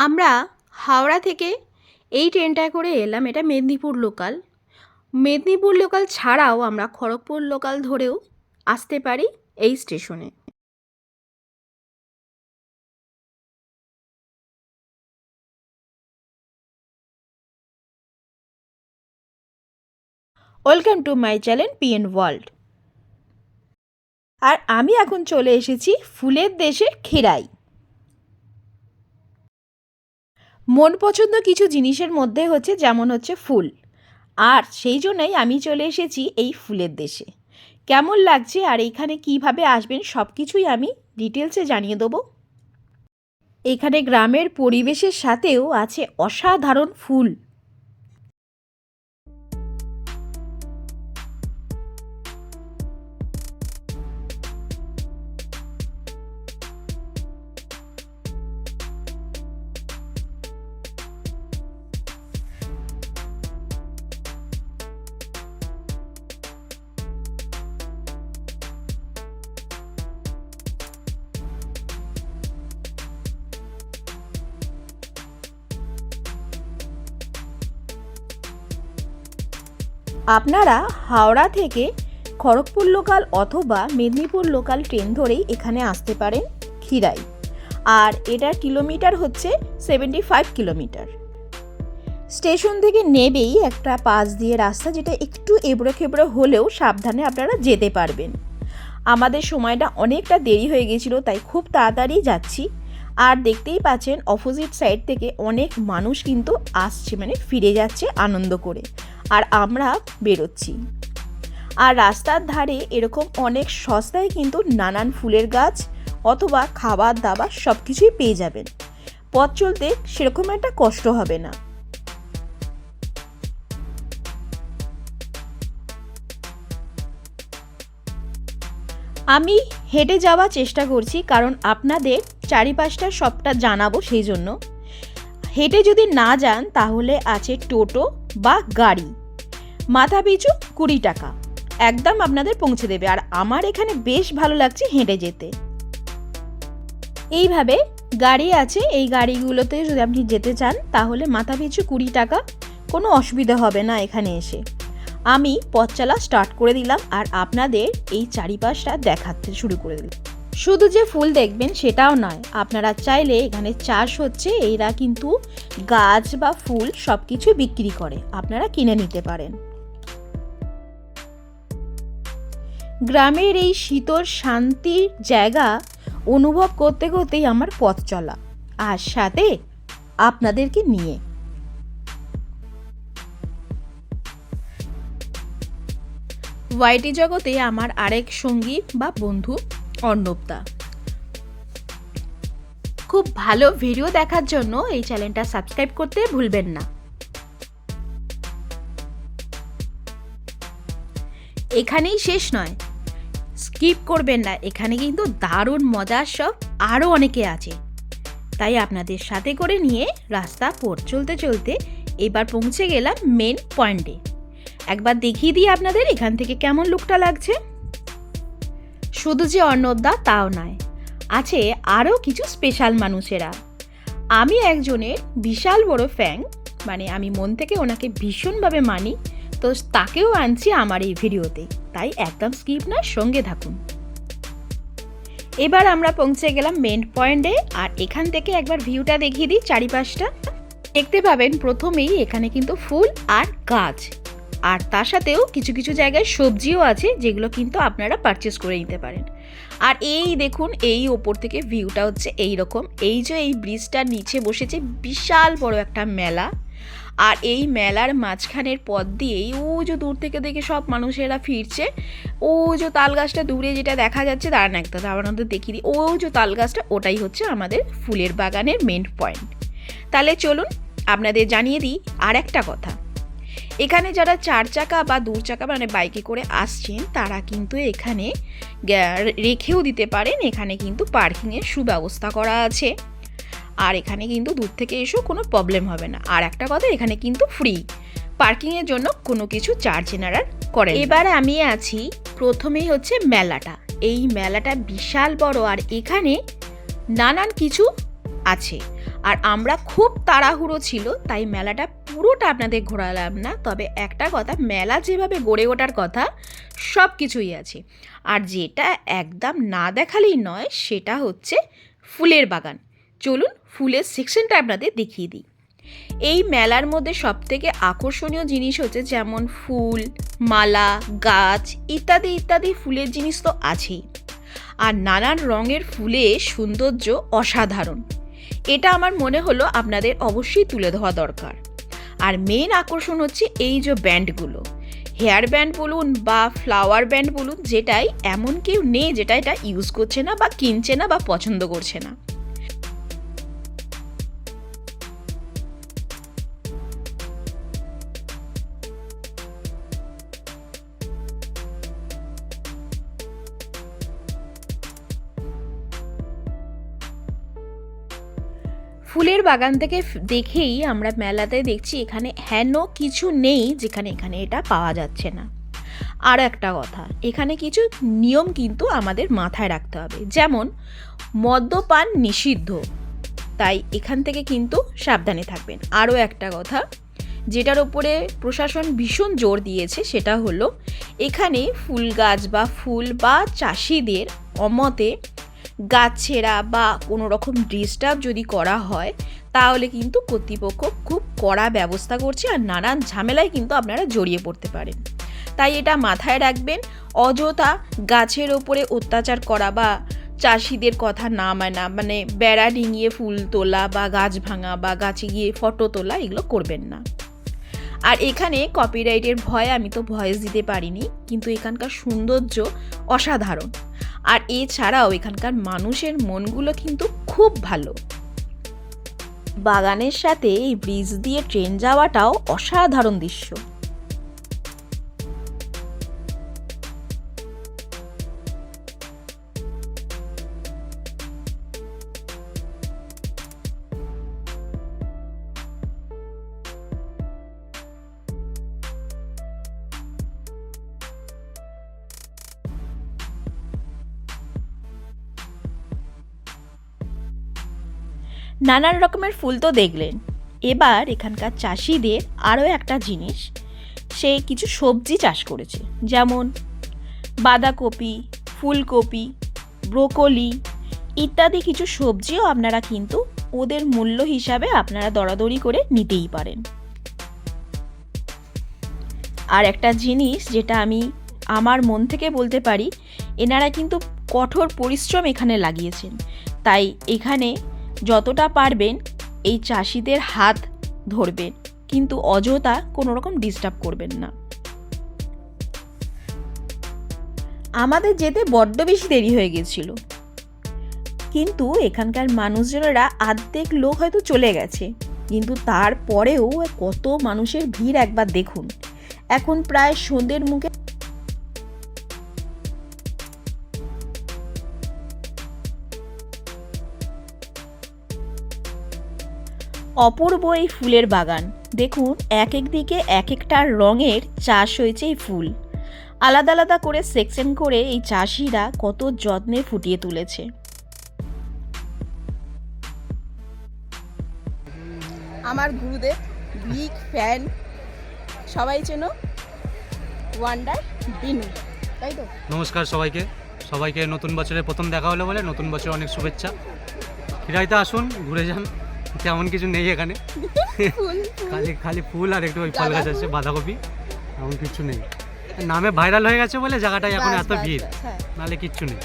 আমরা হাওড়া থেকে এই ট্রেনটায় করে এলাম। এটা মেদিনীপুর লোকাল। মেদিনীপুর লোকাল ছাড়াও আমরা খড়গপুর লোকাল ধরেও আসতে পারি এই স্টেশনে। Welcome to my channel PN world. আর আমি এখন চলে এসেছি ফুলের দেশে ক্ষীরাই। মন পছন্দ কিছু জিনিসের মধ্যে হচ্ছে যেমন হচ্ছে ফুল, আর সেই জন্যই আমি চলে এসেছি এই ফুলের দেশে। কেমন লাগছে আর এইখানে কিভাবে আসবেন সব কিছুই আমি ডিটেলসে জানিয়ে দেবো। এখানে গ্রামের পরিবেশের সাথেও আছে অসাধারণ ফুল। আপনারা হাওড়া থেকে খড়গপুর লোকাল অথবা মেদিনীপুর লোকাল ট্রেন ধরেই এখানে আসতে পারেন ক্ষীরাই। আর এটার কিলোমিটার হচ্ছে 75 কিলোমিটার। স্টেশন থেকে নেবেই একটা পাশ দিয়ে রাস্তা, যেটা একটু এবড়ো খেবড়ো হলেও সাবধানে আপনারা যেতে পারবেন। আমাদের সময়টা অনেকটা দেরি হয়ে গেছিলো, তাই খুব তাড়াতাড়ি যাচ্ছি। আর দেখতেই পাচ্ছেন অপোজিট সাইড থেকে অনেক মানুষ কিন্তু আসছে, মানে ফিরে যাচ্ছে আনন্দ করে, আর আমরা বেরোচ্ছি। আর রাস্তার ধারে এরকম অনেক সস্তায় কিন্তু নানান ফুলের গাছ অথবা খাবার দাবার সব কিছুই পেয়ে যাবেন। পথ চলতে সেরকম একটা কষ্ট হবে না। আমি হেঁটে যাওয়ার চেষ্টা করছি, কারণ আপনাদের চারিপাশটা সবটা জানাবো, সেই জন্য। হেঁটে যদি না যান তাহলে আছে টোটো বা গাড়ি, মাথা পিছু 20 টাকা, একদম আপনাদের পৌঁছে দেবে। আর আমার এখানে বেশ ভালো লাগছে হেঁটে যেতে। এইভাবে গাড়ি আছে, এই গাড়িগুলোতে যদি আপনি যেতে চান তাহলে মাথা পিছু 20 টাকা, কোনো অসুবিধা হবে না এখানে এসে। আমি পথ চলা স্টার্ট করে দিলাম আর আপনাদের এই চারিপাশটা দেখাতে শুরু করে দিলাম। শুধু যে ফুল দেখবেন সেটাও নয়, আপনারা চাইলে এখানে চাষ হচ্ছে, এরা কিন্তু গাছ বা ফুল সব কিছু বিক্রি করে, আপনারা কিনে নিতে পারেন। গ্রামের এই শীতল শান্তির জায়গা অনুভব করতে করতেই আমার পথ চলা, আর সাথে আপনাদেরকে নিয়ে। ওয়াইটি জগতে আমার আরেক সঙ্গী বা বন্ধু অর্ণবদা। খুব ভালো ভিডিও দেখার জন্য এই চ্যানেলটা সাবস্ক্রাইব করতে ভুলবেন না। এখানেই শেষ নয়, স্কিপ করবেন না, এখানে কিন্তু দারুণ মজার সব আরও অনেকে আছে। তাই আপনাদের সাথে করে নিয়ে রাস্তা পথ চলতে চলতে এবার পৌঁছে গেলাম মেন পয়েন্টে। একবার দেখিয়ে দিই আপনাদের এখান থেকে কেমন লুকটা লাগছে। শুধু যে অর্ণবদা তাও নয়, আছে আরও কিছু স্পেশাল মানুষেরা। আমি একজনের বিশাল বড় ফ্যান, মানে আমি মন থেকে ওনাকে ভীষণভাবে মানি, তো তাকেও আনছি আমার এই ভিডিওতে, তাই একদম স্কিপ না, সঙ্গে থাকুন। এবার আমরা পৌঁছে গেলাম মেন পয়েন্টে, আর এখান থেকে একবার ভিউটা দেখিয়ে দিই চারিপাশটা। দেখতে পাবেন প্রথমেই এখানে কিন্তু ফুল আর গাছ, আর তার সাথেও কিছু কিছু জায়গায় সবজিও আছে, যেগুলো কিন্তু আপনারা পারচেস করে নিতে পারেন। আর এই দেখুন, এই ওপর থেকে ভিউটা হচ্ছে এই রকম। এই যে এই ব্রিজটার নিচে বসেছে বিশাল বড় একটা মেলা, আর এই মেলার মাঝখানের পথ দিয়েই ও যে দূর থেকে দেখে সব মানুষেরা ফিরছে। ও যে তাল গাছটা দূরে যেটা দেখা যাচ্ছে, দাঁড়ান একটা আমাদের দেখিয়ে দিই, ও যে তাল গাছটা, ওটাই হচ্ছে আমাদের ফুলের বাগানের মেন পয়েন্ট। তাহলে চলুন আপনাদের জানিয়ে দিই আর একটা কথা। এখানে যারা 4 চাকা বা 2 চাকা মানে বাইকে করে আসছেন, তারা কিন্তু এখানে রেখেও দিতে পারেন। এখানে কিন্তু পার্কিংয়ের সুব্যবস্থা করা আছে, আর এখানে কিন্তু দূর থেকে এসেও কোনো প্রবলেম হবে না। আর একটা কথা, এখানে কিন্তু ফ্রি, পার্কিংয়ের জন্য কোনো কিছু চার্জ এনারা করেন। এবার আমি আছি প্রথমেই হচ্ছে মেলাটা। এই মেলাটা বিশাল বড়, আর এখানে নানান কিছু আছে। আর আমরা খুব তাড়াহুড়ো ছিল, তাই মেলাটা পুরোটা আপনাদের ঘোরালাম না। তবে একটা কথা, মেলা যেভাবে গড়ে ওঠার কথা সব কিছুই আছে। আর যেটা একদম না দেখালেই নয় সেটা হচ্ছে ফুলের বাগান। চলুন ফুলের সেকশনটা আপনাদের দেখিয়ে দিই। এই মেলার মধ্যে সবথেকে আকর্ষণীয় জিনিস হচ্ছে যেমন ফুল, মালা, গাছ ইত্যাদি ইত্যাদি ফুলের জিনিস তো আছেই। আর নানান রঙের ফুলের সৌন্দর্য অসাধারণ। এটা আমার মনে হলো আপনাদের অবশ্যই তুলে ধরা দরকার। আর মেন আকর্ষণ হচ্ছে এই যে ব্যান্ডগুলো, হেয়ার ব্যান্ড বলুন বা ফ্লাওয়ার ব্যান্ড বলুন, যেটাই এমন কেউ নেই যেটা এটা ইউজ করছে না বা কিনছে না বা পছন্দ করছে না। ফুলের বাগান থেকে দেখেই আমরা মেলাতে দেখছি এখানে হেন কিছু নেই যেখানে এখানে এটা পাওয়া যাচ্ছে না। আর একটা কথা, এখানে কিছু নিয়ম কিন্তু আমাদের মাথায় রাখতে হবে, যেমন মদ্যপান নিষিদ্ধ, তাই এখান থেকে কিন্তু সাবধানে থাকবেন। আরও একটা কথা যেটার ওপরে প্রশাসন ভীষণ জোর দিয়েছে সেটা হলো এখানে ফুল গাছ বা ফুল বা চাষিদের অমতে গাছ ছেঁড়া বা কোনো রকম ডিস্টার্ব যদি করা হয় তাহলে কিন্তু কর্তৃপক্ষ খুব কড়া ব্যবস্থা করছে আর নানান ঝামেলায় কিন্তু আপনারা জড়িয়ে পড়তে পারেন। তাই এটা মাথায় রাখবেন। অযথা গাছের ওপরে অত্যাচার করা বা চাষিদের কথা না মানা, মানে বেড়া ডিঙিয়ে ফুল তোলা বা গাছ ভাঙা বা গাছে গিয়ে ফটো তোলা, এগুলো করবেন না। আর এখানে কপিরাইটের ভয়ে আমি তো ভয়েস দিতে পারিনি, কিন্তু এখানকার সৌন্দর্য অসাধারণ। আর এছাড়াও এখানকার মানুষের মনগুলো কিন্তু খুব ভালো। বাগানের সাথে এই ব্রিজ দিয়ে ট্রেন যাওয়াটাও অসাধারণ দৃশ্য। নানান রকমের ফুল তো দেখলেন, এবার এখানকার চাষিদের আরও একটা জিনিস, সে কিছু সবজি চাষ করেছে, যেমন বাঁধাকপি, ফুলকপি, ব্রোকলি ইত্যাদি কিছু সবজিও আপনারা কিন্তু ওদের মূল্য হিসাবে আপনারা দরাদরি করে নিতেই পারেন। আর একটা জিনিস যেটা আমি আমার মন থেকে বলতে পারি, এনারা কিন্তু কঠোর পরিশ্রম এখানে লাগিয়েছেন, তাই এখানে যতটা পারবেন এই চাষিদের হাত ধরবেন, কিন্তু অযথা কোনো রকম ডিস্টার্ব করবেন না। আমাদের যেতে বড্ড বেশি দেরি হয়ে গেছিল, কিন্তু এখানকার মানুষজনেরা অর্ধেক লোক হয়তো চলে গেছে, কিন্তু তারপরেও কত মানুষের ভিড় একবার দেখুন। এখন প্রায় সন্ধ্যের মুখে। অপূর্ব এই ফুলের বাগান দেখুন, এক এক দিকে এক একটা রঙের চাষ হয়েছে। এই ফুল আলাদা আলাদা করে সেকশন করে এই চাষিরা কত যত্নে ফুটিয়ে তুলেছে। আমার গুরুদেব বিগ ফ্যান, সবাই চেনো, ওয়ান্ডার বিনু, তাই তো? নমস্কার সবাইকে নতুন বছরের প্রথম দেখা হলো বলে নতুন বছর অনেক শুভেচ্ছা। খিরাইতে আসুন, ঘুরে যান, তেমন কিছু নেই এখানে, খালি ফুল আর একটু ওই ফল গাছ আছে, বাঁধাকপি, এমন কিছু নেই। নামে ভাইরাল হয়ে গেছে বলে জায়গাটায় এখন এত ভিড়, নাহলে কিচ্ছু নেই।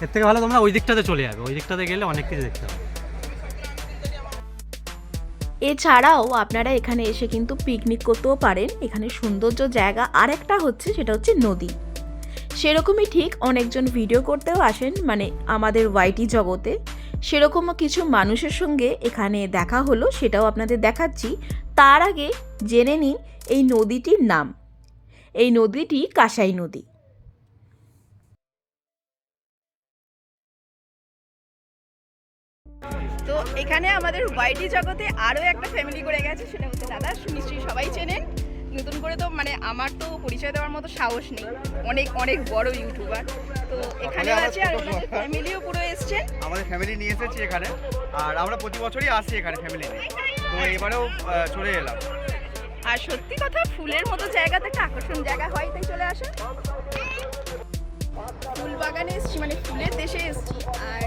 এর থেকে ভালো তোমরা ওই দিকটাতে চলে যাবে, ওই দিকটাতে গেলে অনেক কিছু দেখতে হবে। এছাড়াও আপনারা এখানে এসে কিন্তু পিকনিক করতেও পারেন। এখানে সৌন্দর্য জায়গা আর একটা হচ্ছে, সেটা হচ্ছে নদী। সেরকমই ঠিক অনেকজন ভিডিও করতেও আসেন, মানে আমাদের ওয়াইটি জগতে। সেরকমও কিছু মানুষের সঙ্গে এখানে দেখা হলো, সেটাও আপনাদের দেখাচ্ছি। তার আগে জেনে নিন এই নদীটির নাম। এই নদীটি কাঁসাই নদী। তো এখানে আমাদের ওয়াইটি জগতে আরও একটা ফ্যামিলি করে গেছে, সেটা হচ্ছে দাদা, নিশ্চয়ই সবাই চেনেন। নতুন করে তো মানে আমার তো পরিচয় দেওয়ার মতো সাহস নেই, অনেক অনেক বড় ইউটিউবার। তো এখানে আমার আছে আর ছোট ওনাদের ব্লগার। ফ্যামিলিও পুরো এসছেন। আমাদের ফ্যামিলি নিয়ে এসেছি এখানে, আর আমরা প্রতি বছরই আসি এখানে ফ্যামিলি নিয়ে, তো এবারেও চলে এলাম। আর সত্যি কথা, ফুলের মতো জায়গাতে একটা আকর্ষণ জায়গা হয়, তাই চলে আসেন। ফুল বাগানে এসছি মানে ফুলের দেশে এসছি, আর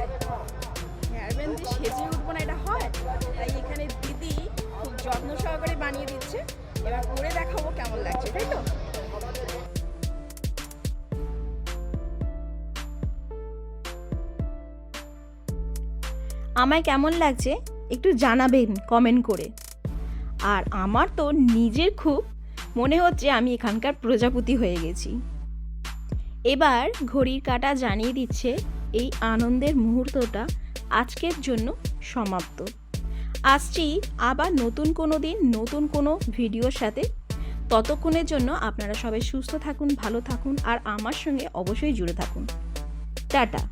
হেয়ার ব্যান্ড দিয়ে সেজে উঠবো না এটা হয়, তাই এখানে দিদি খুব যত্ন সহকারে বানিয়ে দিচ্ছে। এবার করে দেখাবো কেমন লাগছে, তাই তো? আমায় কেমন লাগছে একটু জানাবেন কমেন্ট করে। আর আমার তো নিজের খুব মনে হচ্ছে আমি এখানকার প্রজাপতি হয়ে গেছি। এবার ঘড়ির কাঁটা জানিয়ে দিচ্ছে এই আনন্দের মুহূর্তটা আজকের জন্য সমাপ্ত। আসছি আবার নতুন কোনো দিন নতুন কোনো ভিডিওর সাথে। ততক্ষণের জন্য আপনারা সবাই সুস্থ থাকুন, ভালো থাকুন, আর আমার সঙ্গে অবশ্যই জুড়ে থাকুন। টাটা।